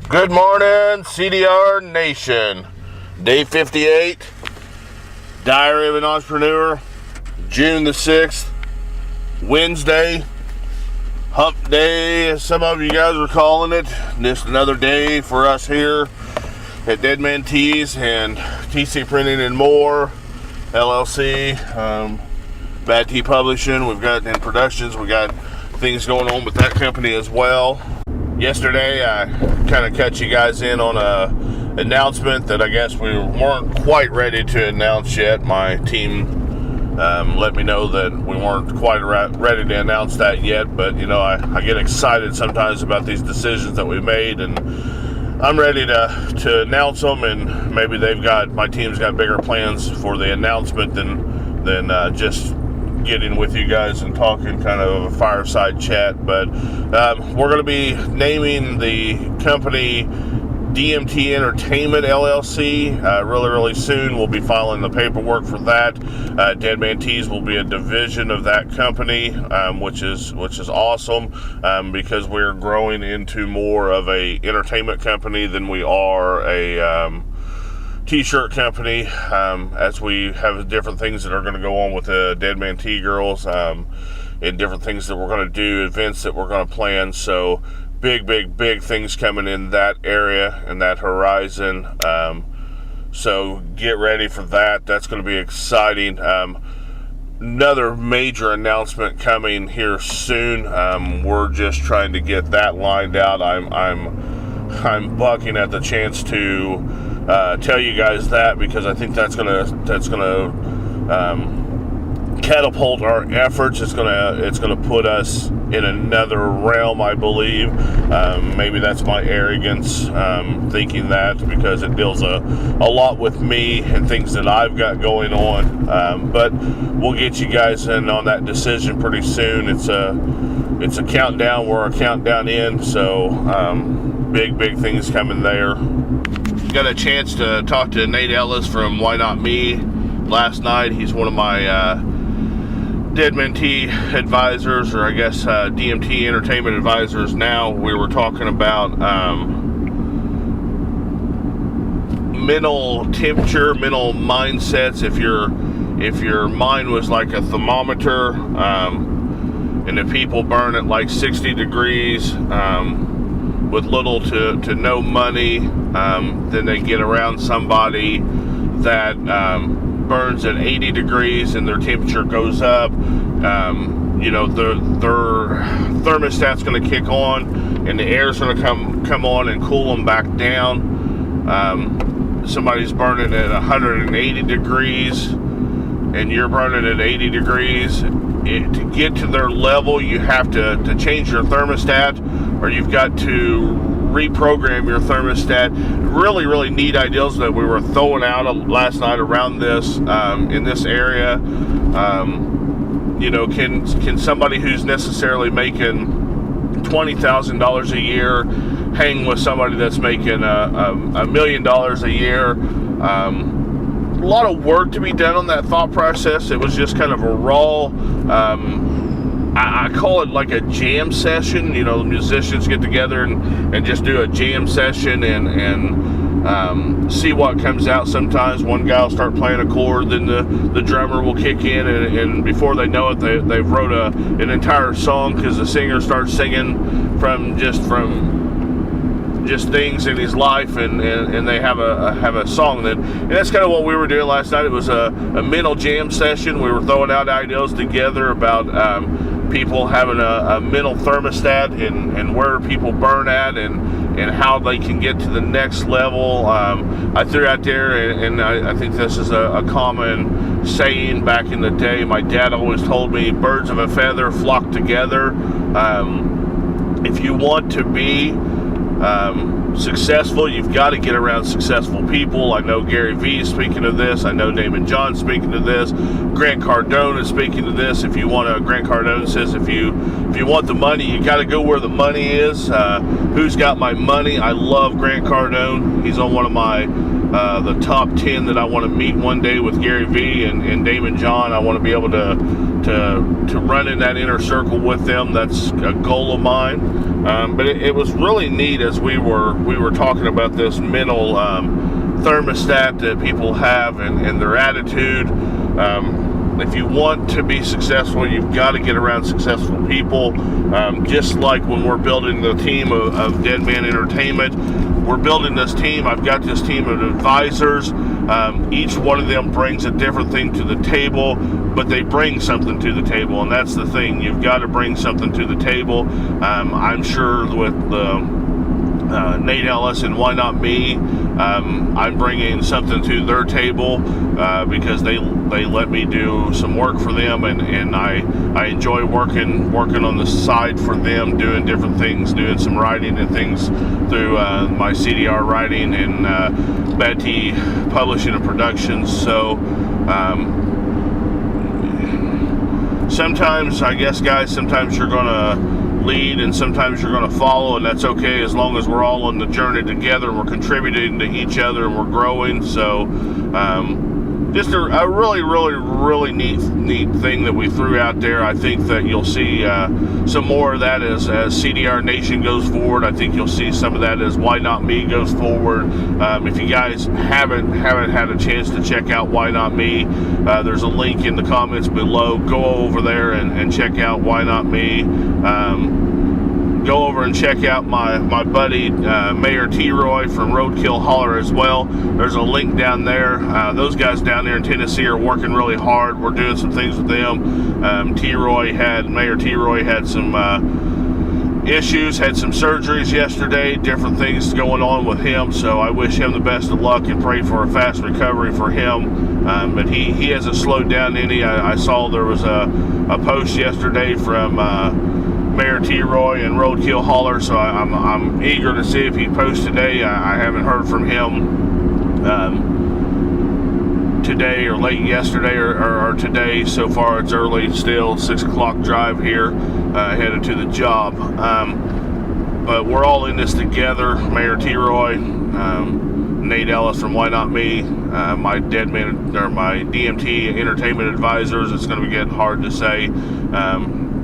Good morning, CDR Nation. Day 58, Diary of an Entrepreneur, June the 6th, Wednesday, Hump Day, as some of you guys are calling it. Just another day for us here at Dead Man Tees and TC Printing and More, LLC, Bad Tea Publishing. We've got in productions, we got things going on with that company as well. Yesterday, I kind of cut you guys in on a announcement that I guess we weren't quite ready to announce yet. My team let me know that we weren't quite ready to announce that yet, but you know, I get excited sometimes about these decisions that we made, and I'm ready to announce them, and maybe my team's got bigger plans for the announcement than just getting with you guys and talking kind of a fireside chat. But we're going to be naming the company DMT Entertainment LLC really soon. We'll be filing the paperwork for that. Dead Man Tees will be a division of that company, which is awesome, because we're growing into more of a entertainment company than we are a t-shirt company, as we have different things that are going to go on with the Dead Man Tea Girls, and different things that we're going to do, events that we're going to plan. So big things coming in that area and that horizon. So get ready for that. That's going to be exciting. Another major announcement coming here soon. We're just trying to get that lined out. I'm bucking at the chance to tell you guys that, because I think that's gonna catapult our efforts. It's gonna put us in another realm, I believe. Maybe that's my arrogance, thinking that, because it deals a lot with me and things that I've got going on. But we'll get you guys in on that decision pretty soon. It's a countdown. We're a countdown in, so big things coming there. Got a chance to talk to Nate Ellis from Why Not Me last night. He's one of my Dead Man Tea advisors, or I guess DMT Entertainment advisors now. We were talking about mental temperature, mental mindsets. If your mind was like a thermometer, and if people burn at like 60 degrees, with little to no money, then they get around somebody that burns at 80 degrees and their temperature goes up. You know, their thermostat's going to kick on, and the air's going to come on and cool them back down. Somebody's burning at 180 degrees and you're burning at 80 degrees. To get to their level, you have to change your thermostat, or you've got to reprogram your thermostat. Really neat ideas that we were throwing out last night around this, in this area. You know, can somebody who's necessarily making $20,000 a year hang with somebody that's making $1 million a year? A lot of work to be done on that thought process. It was just kind of a raw, I call it like a jam session. You know, the musicians get together and just do a jam session and see what comes out. Sometimes one guy will start playing a chord, then the drummer will kick in, and before they know it, they've wrote an entire song, because the singer starts singing from just things in his life, and they have a song. And that's kind of what we were doing last night. It was a mental jam session. We were throwing out ideas together about people having a mental thermostat, and where people burn at, and how they can get to the next level. I threw out there, and I think this is a common saying back in the day. My dad always told me, birds of a feather flock together. If you want to be successful, you've got to get around successful people. I know Gary Vee is speaking of this. I know Damon John speaking to this. Grant Cardone is speaking to this. Grant Cardone says, if you want the money, you got to go where the money is. Who's got my money? I love Grant Cardone. He's on one of my the top 10 that I want to meet one day with Gary Vee and Damon John. I want to be able to run in that inner circle with them. That's a goal of mine. But it was really neat as we were talking about this mental thermostat that people have and their attitude. If you want to be successful, you've got to get around successful people. Just like when we're building the team of Dead Man Entertainment, we're building this team. I've got this team of advisors. Each one of them brings a different thing to the table, but they bring something to the table, and that's the thing. You've got to bring something to the table. I'm sure with Nate Ellis and Why Not Me, I'm bringing something to their table because they let me do some work for them, and I enjoy working on the side for them, doing different things, doing some writing and things through my CDR writing and Betty Publishing and Productions. So sometimes, I guess, guys, sometimes you're gonna lead and sometimes you're going to follow, and that's okay as long as we're all on the journey together and we're contributing to each other and we're growing. So just a really neat thing that we threw out there. I think that you'll see some more of that as CDR Nation goes forward. I think you'll see some of that as Why Not Me goes forward. If you guys haven't had a chance to check out Why Not Me, there's a link in the comments below. Go over there and check out Why Not Me. Go over and check out my buddy Mayor T-Roy from Roadkill Holler as well. There's a link down there. Those guys down there in Tennessee are working really hard. We're doing some things with them. Mayor T-Roy had some issues, had some surgeries yesterday, different things going on with him. So I wish him the best of luck and pray for a fast recovery for him. But he hasn't slowed down any. I saw there was a post yesterday from Mayor T-Roy and Roadkill Holler, so I'm eager to see if he posts today. I haven't heard from him today or late yesterday or today. So far it's early still, 6 o'clock drive here, headed to the job. But we're all in this together. Mayor T-Roy, Nate Ellis from Why Not Me, my Dead Man or my DMT Entertainment advisors. It's going to get hard to say.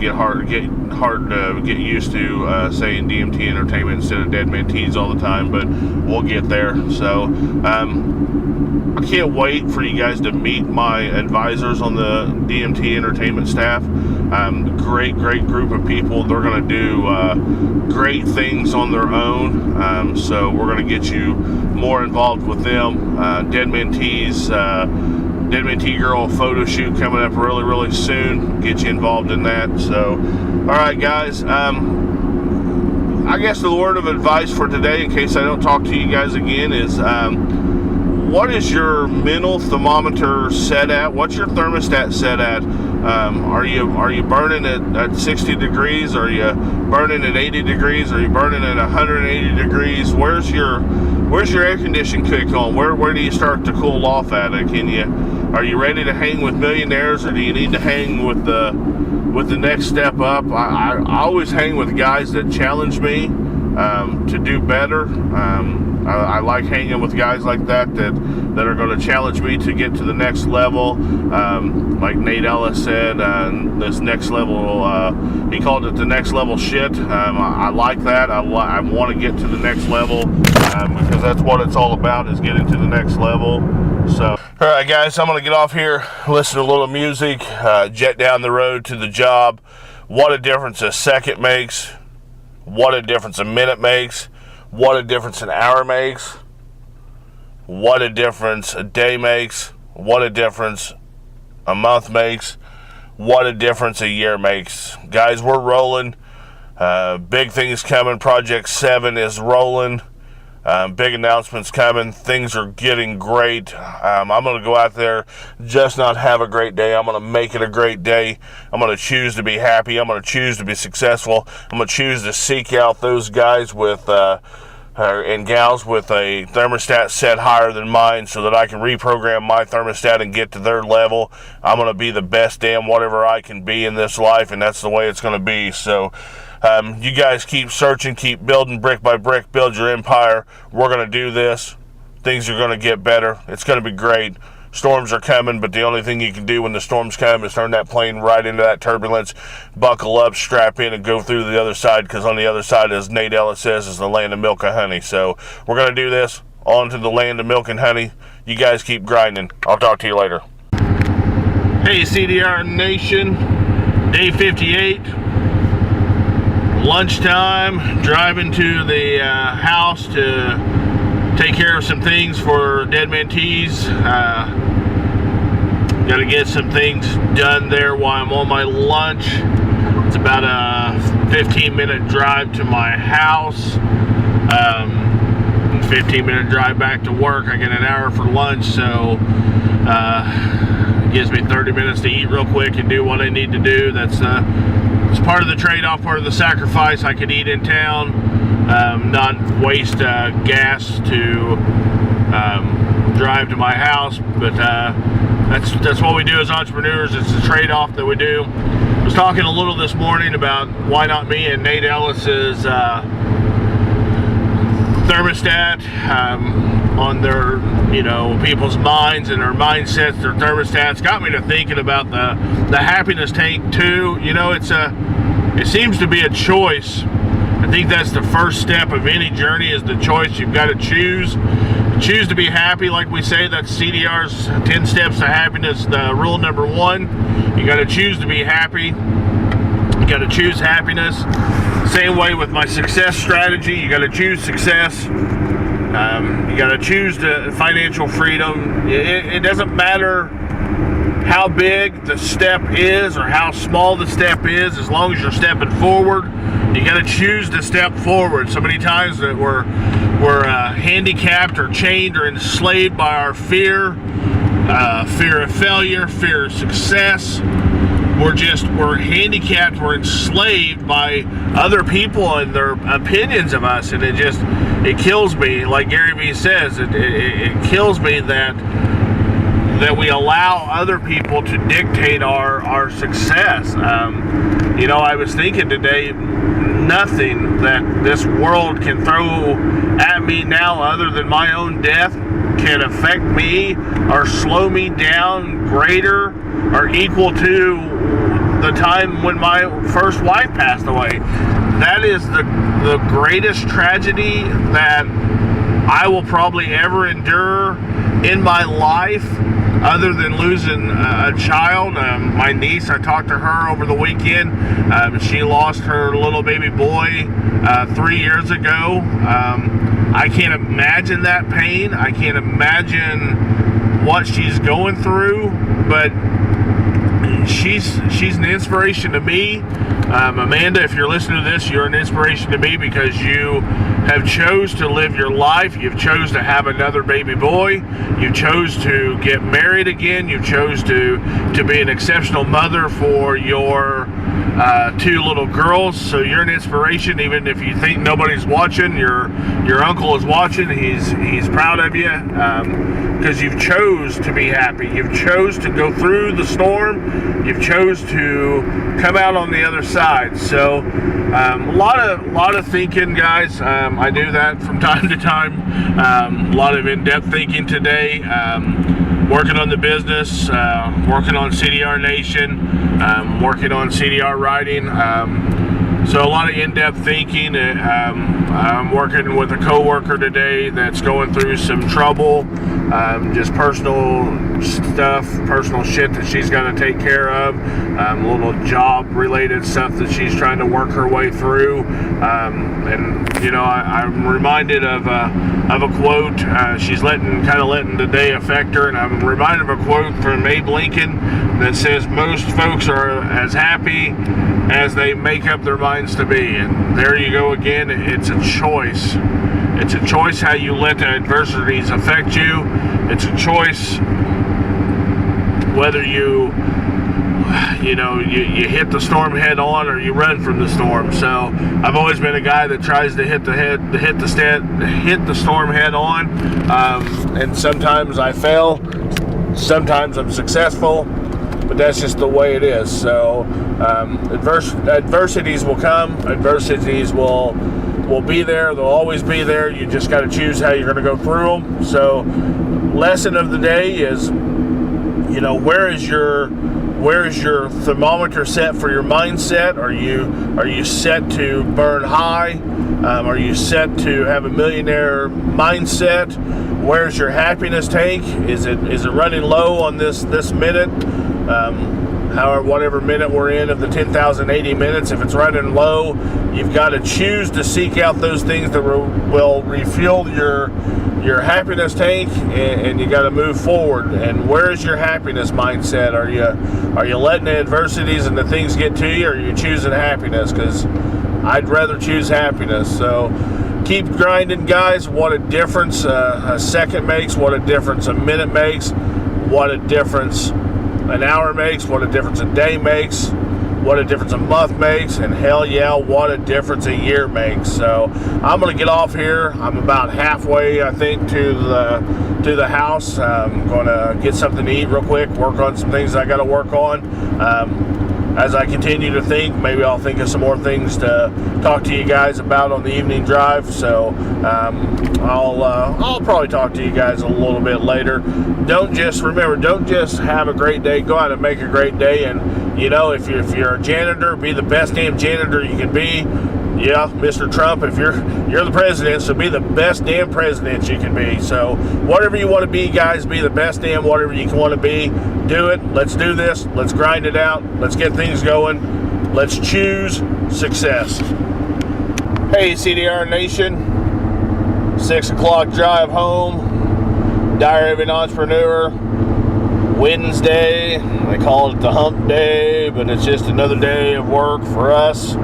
Hard to get used to saying DMT Entertainment instead of Dead Man Tees all the time, but we'll get there. So I can't wait for you guys to meet my advisors on the DMT Entertainment staff. Great group of people. They're going to do great things on their own. So we're going to get you more involved with them. Dead Man Tees, Dead Man Tea Girl photo shoot coming up really soon. Get you involved in that. So, all right, guys. I guess the word of advice for today, in case I don't talk to you guys again, is what is your mental thermometer set at? What's your thermostat set at? Are you burning at 60 degrees? Are you burning at 80 degrees? Are you burning at 180 degrees? Where's your air conditioning kick on? Where do you start to cool off at? Are you ready to hang with millionaires, or do you need to hang with the next step up? I always hang with guys that challenge me to do better. I like hanging with guys like that are going to challenge me to get to the next level. Like Nate Ellis said, this next level, he called it the next level shit. I like that. I want to get to the next level because that's what it's all about, is getting to the next level. So, all right, guys, I'm going to get off here, listen to a little music, jet down the road to the job. What a difference a second makes. What a difference a minute makes. What a difference an hour makes. What a difference a day makes. What a difference a month makes. What a difference a year makes. Guys, we're rolling. Big things coming. Project 7 is rolling. Big announcements coming. Things are getting great. I'm going to go out there, just not have a great day. I'm going to make it a great day. I'm going to choose to be happy. I'm going to choose to be successful. I'm going to choose to seek out those guys with and gals with a thermostat set higher than mine, so that I can reprogram my thermostat and get to their level. I'm going to be the best damn whatever I can be in this life, and that's the way it's going to be. So you guys keep searching, keep building brick by brick, build your empire. We're going to do this. things are going to get better. It's going to be great. Storms are coming, but the only thing you can do when the storms come is turn that plane right into that turbulence, buckle up, strap in, and go through the other side, because on the other side, as Nate Ellis says, is the land of milk and honey. So we're going to do this on to the land of milk and honey. You guys keep grinding. I'll talk to you later. Hey, CDR Nation, day 58, lunchtime, driving to the house to take care of some things for Dead Man Tees. Got to get some things done there while I'm on my lunch. It's about a 15-minute drive to my house. 15-minute drive back to work. I get an hour for lunch, so it gives me 30 minutes to eat real quick and do what I need to do. That's it's part of the trade-off, part of the sacrifice. I could eat in town, not waste gas to drive to my house, but that's what we do as entrepreneurs. It's a trade-off that we do. I was talking a little this morning about why not me and Nate Ellis's thermostat on their, people's minds and their mindsets. Their thermostats got me to thinking about the happiness tank too. It seems to be a choice. I think that's the first step of any journey, is the choice. You've got to choose to be happy. Like we say, that's CDR's 10 steps to happiness. The rule number 1, you got to choose to be happy. You got to choose happiness. Same way with my success strategy. You got to choose success. You got to choose the financial freedom. It doesn't matter how big the step is or how small the step is, as long as you're stepping forward. You got to choose to step forward. So many times that we're handicapped or chained or enslaved by our fear of failure, fear of success. We're handicapped, we're enslaved by other people and their opinions of us, and it kills me. Like Gary Vee says, it kills me that we allow other people to dictate our success. I was thinking today, nothing that this world can throw at me now other than my own death can affect me or slow me down greater or equal to the time when my first wife passed away. That is the greatest tragedy that I will probably ever endure in my life, other than losing a child. My niece, I talked to her over the weekend. She lost her little baby boy 3 years ago. I can't imagine that pain. I can't imagine what she's going through, but she's an inspiration to me. Amanda, if you're listening to this, you're an inspiration to me because you have chose to live your life. You've chose to have another baby boy. You chose to get married again. You chose to be an exceptional mother for your 2 little girls. So you're an inspiration. Even if you think nobody's watching, your uncle is watching. He's proud of you because you've chose to be happy. You've chose to go through the storm. You've chose to come out on the other side. So a lot of thinking, guys. I do that from time to time. A lot of in-depth thinking today. Working on the business, working on CDR Nation, working on CDR writing. So a lot of in-depth thinking. I'm working with a coworker today that's going through some trouble, just personal stuff, personal shit that she's got to take care of, little job-related stuff that she's trying to work her way through. And I'm reminded of a quote. She's letting the day affect her, and I'm reminded of a quote from Abe Lincoln that says, "Most folks are as happy as they make up their minds to be." And there you go again. It's a choice. It's a choice how you let the adversities affect you. It's a choice whether you hit the storm head on or you run from the storm. So I've always been a guy that tries to hit the storm head on, and sometimes I fail, sometimes I'm successful, but that's just the way it is. So adversities will come, adversities will will be there. They'll always be there. You just got to choose how you're going to go through them. So, lesson of the day is, where is your thermometer set for your mindset? Are you set to burn high? Are you set to have a millionaire mindset? Where's your happiness tank? Is it running low on this minute? However, whatever minute we're in of the 10,080 minutes, if it's running low, you've got to choose to seek out those things that will refuel your happiness tank, and you got to move forward. And where is your happiness mindset? Are you letting the adversities and the things get to you, or are you choosing happiness? Because I'd rather choose happiness. So keep grinding, guys. What a difference a second makes. What a difference a minute makes. What a difference an hour makes. What a difference a day makes. What a difference a month makes. And hell yeah, what a difference a year makes. So I'm going to get off here. I'm about halfway, I think, to the house. I'm going to get something to eat real quick, work on some things I got to work on. As I continue to think, maybe I'll think of some more things to talk to you guys about on the evening drive. So I'll probably talk to you guys a little bit later. Don't just have a great day. Go out and make a great day. And if you're a janitor, be the best damn janitor you can be. Yeah, Mr. Trump, if you're the president, so be the best damn president you can be. So whatever you want to be, guys, be the best damn whatever you can want to be. Do it. Let's do this. Let's grind it out. Let's get things going. Let's choose success. Hey, CDR Nation. 6 o'clock drive home. Diary of an Entrepreneur. Wednesday. They call it the hump day, but it's just another day of work for us.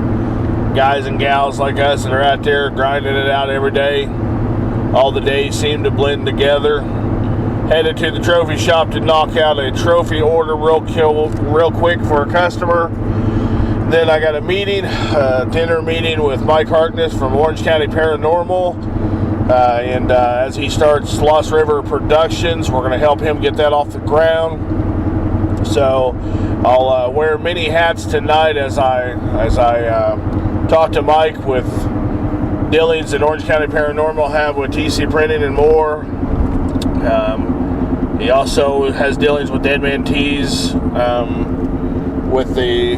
Guys and gals like us that are out there grinding it out every day. All the days seem to blend together. Headed to the trophy shop to knock out a trophy order real quick for a customer. Then I got a meeting, dinner meeting with Mike Harkness from Orange County Paranormal. And as he starts Lost River Productions, we're going to help him get that off the ground. So I'll wear many hats tonight as I talk to Mike with dealings that Orange County Paranormal have with TC Printing and more. He also has dealings with Dead Man Tees with the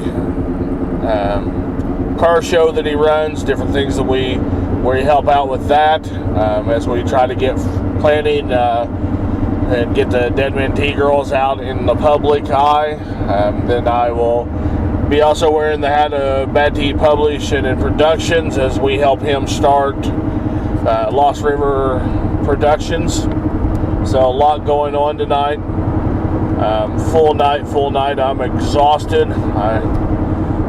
car show that he runs, different things that where we help out with that as we try to get planning and get the Dead Man Tee girls out in the public eye. Then I will be also wearing the hat of Bad Tea Publishing and Productions as we help him start Lost River Productions. So a lot going on tonight. Full night. I'm exhausted. I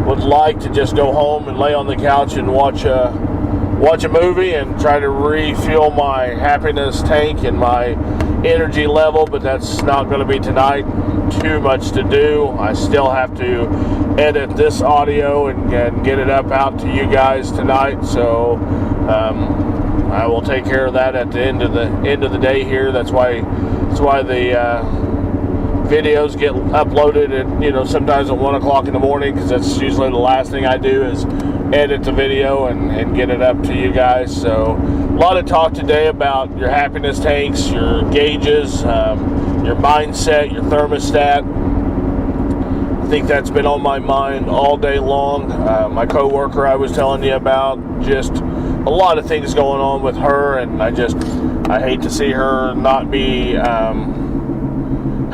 would like to just go home and lay on the couch and watch a movie and try to refuel my happiness tank and my energy level, but that's not going to be tonight. Too much to do. I still have to edit this audio and get it up out to you guys tonight. So I will take care of that at the end of the day here. That's why the videos get uploaded at sometimes at 1 o'clock in the morning, because that's usually the last thing I do is edit the video and get it up to you guys. So a lot of talk today about your happiness tanks, your gauges, your mindset, your thermostat. I think that's been on my mind all day long. My coworker I was telling you about, just a lot of things going on with her, and I hate to see her not be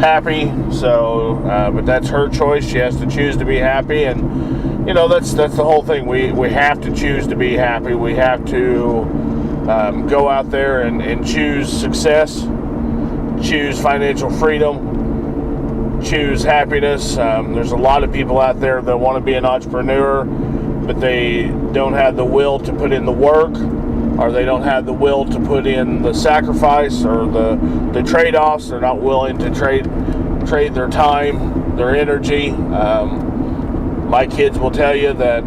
happy. So, but that's her choice. She has to choose to be happy, and that's the whole thing. We have to choose to be happy. We have to go out there and choose success, choose financial freedom, choose happiness. There's a lot of people out there that want to be an entrepreneur, but they don't have the will to put in the work, or they don't have the will to put in the sacrifice or the trade-offs. They're not willing to trade their time, their energy. My kids will tell you that,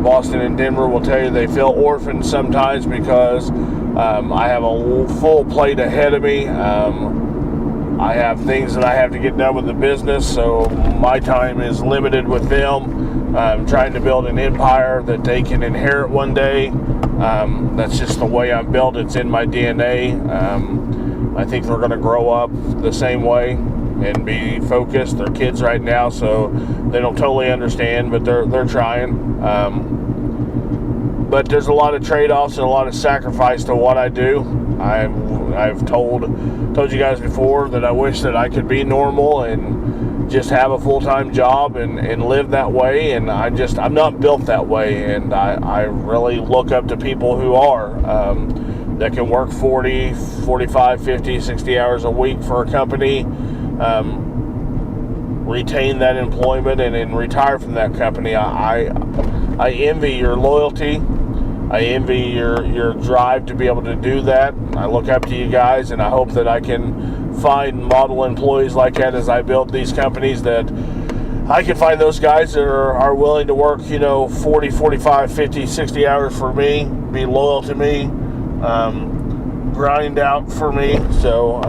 Boston and Denver will tell you they feel orphaned sometimes because I have a full plate ahead of me. I have things that I have to get done with the business, so my time is limited with them. I'm trying to build an empire that they can inherit one day. That's just the way I'm built. It's in my DNA. I think they're going to grow up the same way and be focused. They're kids right now, so they don't totally understand, but they're trying. But there's a lot of trade-offs and a lot of sacrifice to what I do. I've told you guys before that I wish that I could be normal and just have a full-time job and live that way, and I'm not built that way, and I really look up to people who are, that can work 40, 45, 50, 60 hours a week for a company, retain that employment and then retire from that company. I envy your loyalty. I envy your drive to be able to do that. I look up to you guys, and I hope that I can find model employees like that as I build these companies, that I can find those guys that are willing to work, 40, 45, 50, 60 hours for me, be loyal to me, grind out for me. So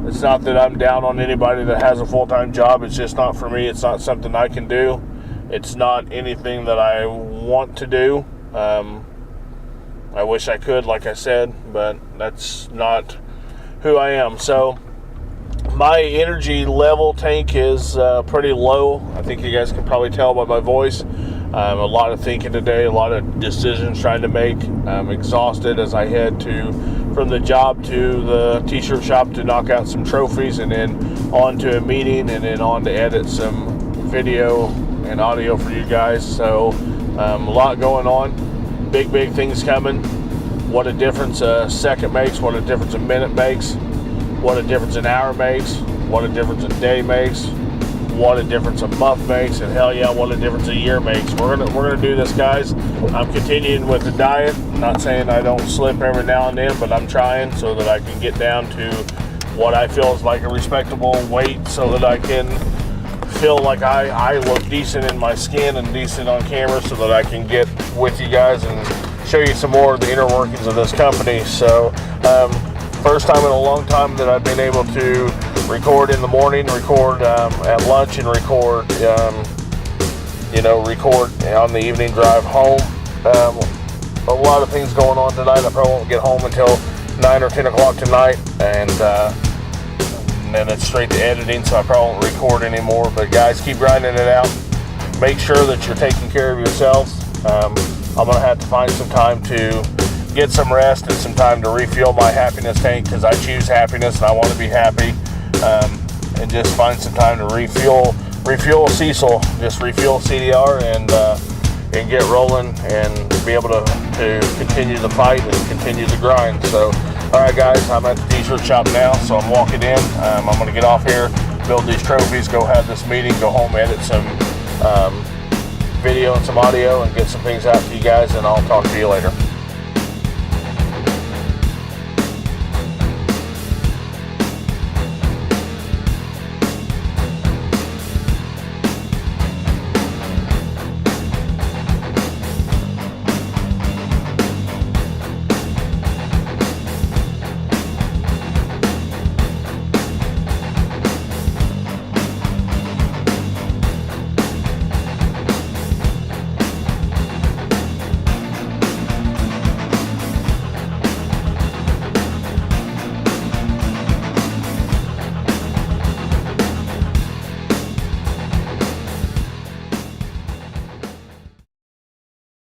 it's not that I'm down on anybody that has a full-time job. It's just not for me. It's not something I can do. It's not anything that I want to do. I wish I could, like I said, but that's not who I am. So my energy level tank is pretty low. I think you guys can probably tell by my voice. A lot of thinking today, a lot of decisions trying to make. I'm exhausted as I head from the job to the t-shirt shop to knock out some trophies, and then on to a meeting, and then on to edit some video and audio for you guys. So a lot going on, big things coming. What a difference a second makes, what a difference a minute makes, what a difference an hour makes, what a difference a day makes, what a difference a month makes, and hell yeah, what a difference a year makes. We're gonna do this, guys. I'm continuing with the diet. I'm not saying I don't slip every now and then, but I'm trying so that I can get down to what I feel is like a respectable weight, so that I can feel like I look decent in my skin and decent on camera, so that I can get with you guys and show you some more of the inner workings of this company. So first time in a long time that I've been able to record in the morning, record at lunch, and record on the evening drive home. A lot of things going on tonight. I probably won't get home until 9 or 10 o'clock tonight, and then it's straight to editing, so I probably won't record anymore. But guys, keep grinding it out. Make sure that you're taking care of yourselves. I'm going to have to find some time to get some rest and some time to refuel my happiness tank, because I choose happiness and I want to be happy. And just find some time to refuel Cecil, just refuel CDR, and get rolling and be able to continue the fight and continue the grind. So, all right, guys, I'm at the t-shirt shop now, so I'm walking in. I'm going to get off here, build these trophies, go have this meeting, go home, edit some video and some audio, and get some things out to you guys, and I'll talk to you later.